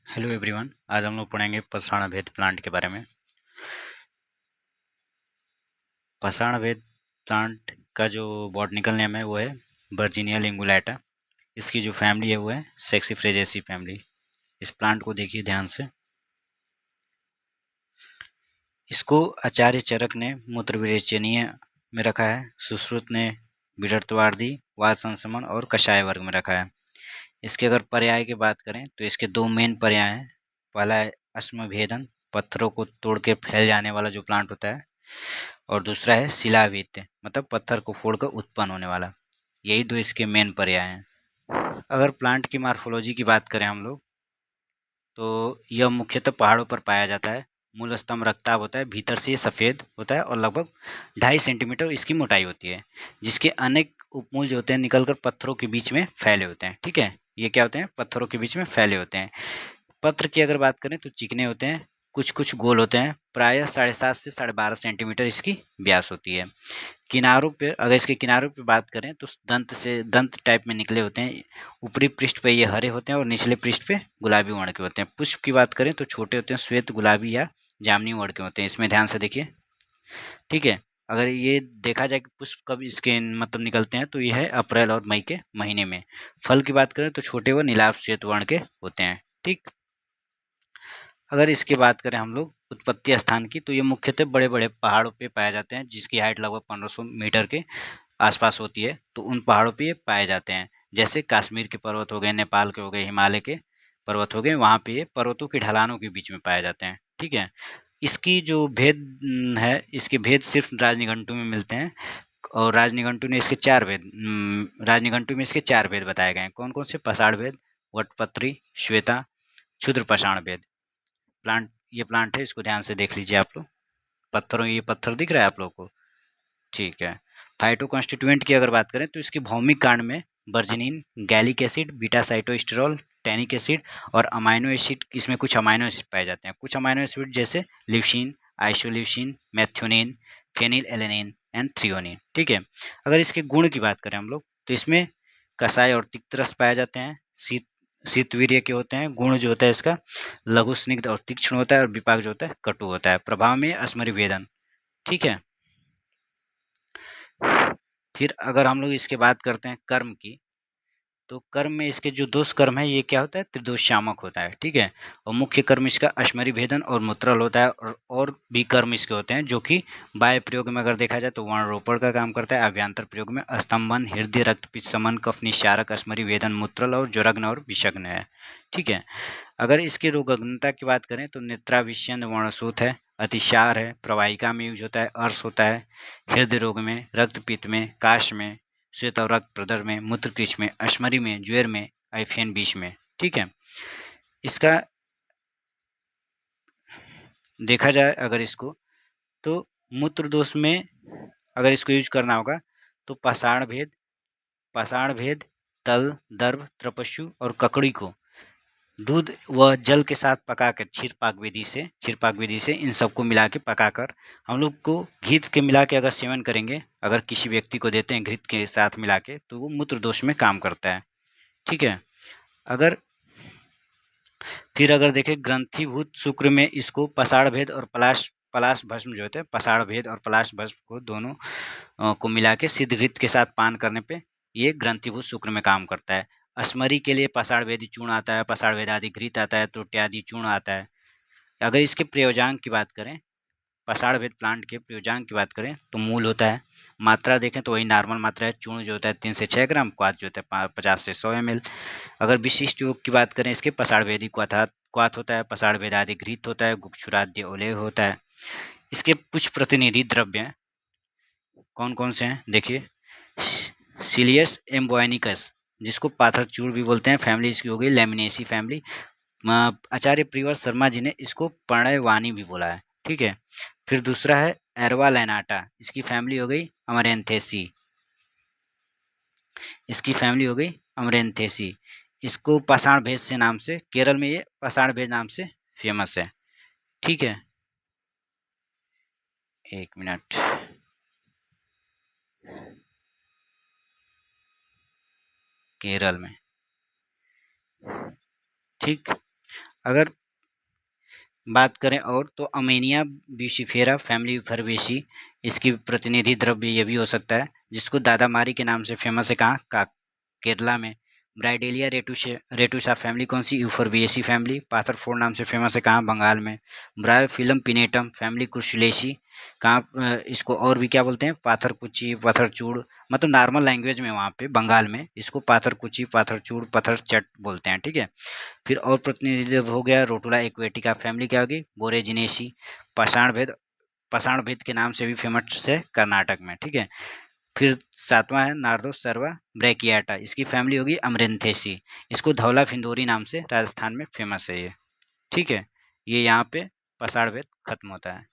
Hello everyone. आज हम लोग पढ़ेंगे पाषाण भेद प्लांट के बारे में। पाषाण भेद प्लांट का जो बॉटनिकल नेम है वो है वर्जीनिया लिंगुलेटा। इसकी जो फैमिली है वो है सेक्सीफ्रेजेसी फैमिली। इस प्लांट को देखिए ध्यान से। इसको आचार्य चरक ने मूत्रविरेचनीय में रखा है, सुश्रुत ने विरक्तवादी, वात संक्रमण और कषाय वर्ग में रखा है। इसके अगर पर्याय की बात करें तो इसके दो मेन पर्याय हैं। पहला है अश्मभेदन, पत्थरों को तोड़ के फैल जाने वाला जो प्लांट होता है, और दूसरा है शिलावित, मतलब पत्थर को फोड़कर उत्पन्न होने वाला। यही दो इसके मेन पर्याय हैं। अगर प्लांट की मार्फोलॉजी की बात करें हम लोग, तो यह मुख्यतः पहाड़ों पर पाया जाता है। मूल स्तंभ रक्ताभ होता है, भीतर से ये सफ़ेद होता है और लगभग 2.5 सेंटीमीटर इसकी मोटाई होती है, जिसके अनेक उपमूल जो होते हैं निकलकर पत्थरों के बीच में फैले होते हैं। ठीक है, ये क्या होते हैं? पत्थरों के बीच में फैले होते हैं। पत्र की अगर बात करें तो चिकने होते हैं, कुछ कुछ गोल होते हैं। प्रायः 7.5 से 12.5 सेंटीमीटर इसकी व्यास होती है। किनारों पे, अगर इसके किनारों पे बात करें तो दंत टाइप में निकले होते हैं। ऊपरी पृष्ठ पे ये हरे होते हैं और निचले पृष्ठ पे गुलाबी वर्ण के होते हैं। पुष्प की बात करें तो छोटे होते हैं, श्वेत गुलाबी या जामुनी वर्ण के होते हैं। इसमें ध्यान से देखिए, ठीक है। अगर ये देखा जाए कि पुष्प कब इसके मतलब निकलते हैं तो ये है अप्रैल और मई के महीने में। फल की बात करें तो छोटे व नीलाभ श्वेत वर्ण के होते हैं। ठीक। अगर इसकी बात करें हम लोग उत्पत्ति स्थान की, तो ये मुख्यतः बड़े बड़े पहाड़ों पे पाए जाते हैं, जिसकी हाइट लगभग 1500 मीटर के आसपास होती है। तो उन पहाड़ों पे ये पाए जाते हैं, जैसे कश्मीर के पर्वत हो गए, नेपाल के हो गए, हिमालय के पर्वत हो गए। वहाँ पे ये पर्वतों की ढलानों के बीच में पाए जाते हैं। ठीक है। इसकी जो भेद है, इसके भेद सिर्फ राजनिघंटु में मिलते हैं। और राजनिघंटु ने इसके राजनिघंटु में इसके 4 भेद बताए गए हैं। कौन कौन से? पाषाण भेद, वटपत्री, श्वेता, क्षुद्र पाषाण भेद। ये प्लांट है, इसको ध्यान से देख लीजिए आप लोग। ये पत्थर दिख रहा है आप लोग को? ठीक है। फाइटो कॉन्स्टिट्यूएंट की अगर बात करें तो इसके भौमिक कांड में bergenin, gallic acid, beta sitosterol, tannic acid और अमाइनो एसिड, इसमें कुछ अमाइनो एसिड पाए जाते हैं। कुछ अमाइनो एसिड जैसे leucine, isoleucine, methionine, phenylalanine and threonine. ठीक है। अगर इसके गुण की बात करें हम लोग तो इसमें कसाय और तिक्त रस पाए जाते हैं। शीतवीर्य के होते हैं। गुण जो होता है इसका लघु स्निग्ध और तीक्ष्ण होता है, और विपाक जो होता है कटु होता है। प्रभाव में अश्मरी वेदन। ठीक है। फिर अगर हम लोग इसके बात करते हैं कर्म की, तो कर्म में इसके जो दोष कर्म है ये क्या होता है? त्रिदोष शामक होता है। ठीक है। और मुख्य कर्म इसका अश्मरी भेदन और मूत्रल होता है। और भी कर्म इसके होते हैं जो कि बाह्य प्रयोग में अगर देखा जाए तो वर्णरोपण का काम करता है। अभ्यंतर प्रयोग में स्तंभन, हृदय, रक्तपित्त समन, कफ निस्सारक, अश्मरी भेदन, मूत्रल और ज्वरग्न और विषग्न है। ठीक है। अगर इसकी रोगग्नता की बात करें तो नेत्राविष्यन वर्णसूत है, अतिसार है, प्रवाहिका में यूज होता है, अर्श होता है, हृदय रोग में, रक्तपित्त में, काश में, श्वेत और रक्त प्रदर में, मूत्रकृष में, अश्मरी में, ज्वर में, आइफेन बीच में। ठीक है। इसका देखा जाए अगर इसको, तो मूत्र दोष में अगर इसको यूज करना होगा तो पाषाण भेद, तल, दर्भ, त्रपस्यु और ककड़ी को दूध व जल के साथ पकाकर क्षीरपाक विधि से इन सबको मिला के पकाकर हम लोग को घृत के मिला के अगर सेवन करेंगे, अगर किसी व्यक्ति को देते हैं घृत के साथ मिला के, तो वो मूत्र दोष में काम करता है। ठीक है। अगर फिर अगर देखें ग्रंथीभूत शुक्र में इसको पाषाण भेद और पलाश भस्म जो होते हैं, पाषाण भेद और पलाश भस्म को दोनों को मिला के सिद्ध घृत के साथ पान करने पे ये ग्रंथीभूत शुक्र में काम करता है। अश्मरी के लिए पाषाण भेदी चूर्ण आता है, पाषाण भेदादि घृत आता है, त्रोट्यादि चूर्ण आता है। अगर इसके प्रयोजांक की बात करें, पाषाण भेद प्लांट के प्रयोजांक की बात करें तो मूल होता है। मात्रा देखें तो वही नॉर्मल मात्रा है। चूर्ण जो होता है 3 से 6 ग्राम, क्वाथ जो होता है 50 से 100 ml। अगर विशिष्ट योग की बात करें इसके, पाषाण भेदी क्वाथ होता है, पाषाण भेदादि घृत होता है, गुप्तचुराद्य ओलेय होता है। इसके कुछ प्रतिनिधि द्रव्य कौन कौन से हैं देखिए। सिलियस एम्बोयनिकस, जिसको पाथर चूर्ण भी बोलते हैं, फैमिली इसकी हो गई लैमिनेसी फैमिली। आचार्य प्रियवर शर्मा जी ने इसको पर्णयवाणी भी बोला है। ठीक है। फिर दूसरा है एरवा लैनाटा, इसकी फैमिली हो गई अमरेंथेसी। इसको पाषाण भेद से नाम से, केरल में ये पाषाण भेद नाम से फेमस है। ठीक है। एक मिनट। केरल में। ठीक। अगर बात करें और तो अमेनिया ब्यूसीफेरा फैमिली फरवेसी, इसकी प्रतिनिधि द्रव्य ये भी हो सकता है, जिसको दादामारी के नाम से फेमस है कहाँ का केरला में। ब्राइडेलिया रेटुसा फैमिली कौन सी, यूफोरबिएसी फैमिली, पाथरफोर्ड नाम से फेमस है कहाँ, बंगाल में। ब्रायोफिलम पिनेटम फैमिली क्रुशुलेसी, कहाँ इसको और भी क्या बोलते हैं, पाथरकुची, पत्थरचूड़, मतलब नॉर्मल लैंग्वेज में वहाँ पे बंगाल में इसको पाथरकुची, पाथरचूड़, पत्थरचट बोलते हैं, ठीक है। फिर और प्रतिनिधि हो गया रोटुला एक्वेटिका फैमिली, क्या होगी, बोरेजिनेसी। पाषाणभेद के नाम से भी फेमस है कर्नाटक में, ठीक है। फिर सातवां है नार्दोसर्वा ब्रैकियाटा, इसकी फैमिली होगी अमरेंथेसी। इसको धौला फिंदोरी नाम से राजस्थान में फेमस है ये, ठीक है। ये यहाँ पे पाषाणभेद खत्म होता है।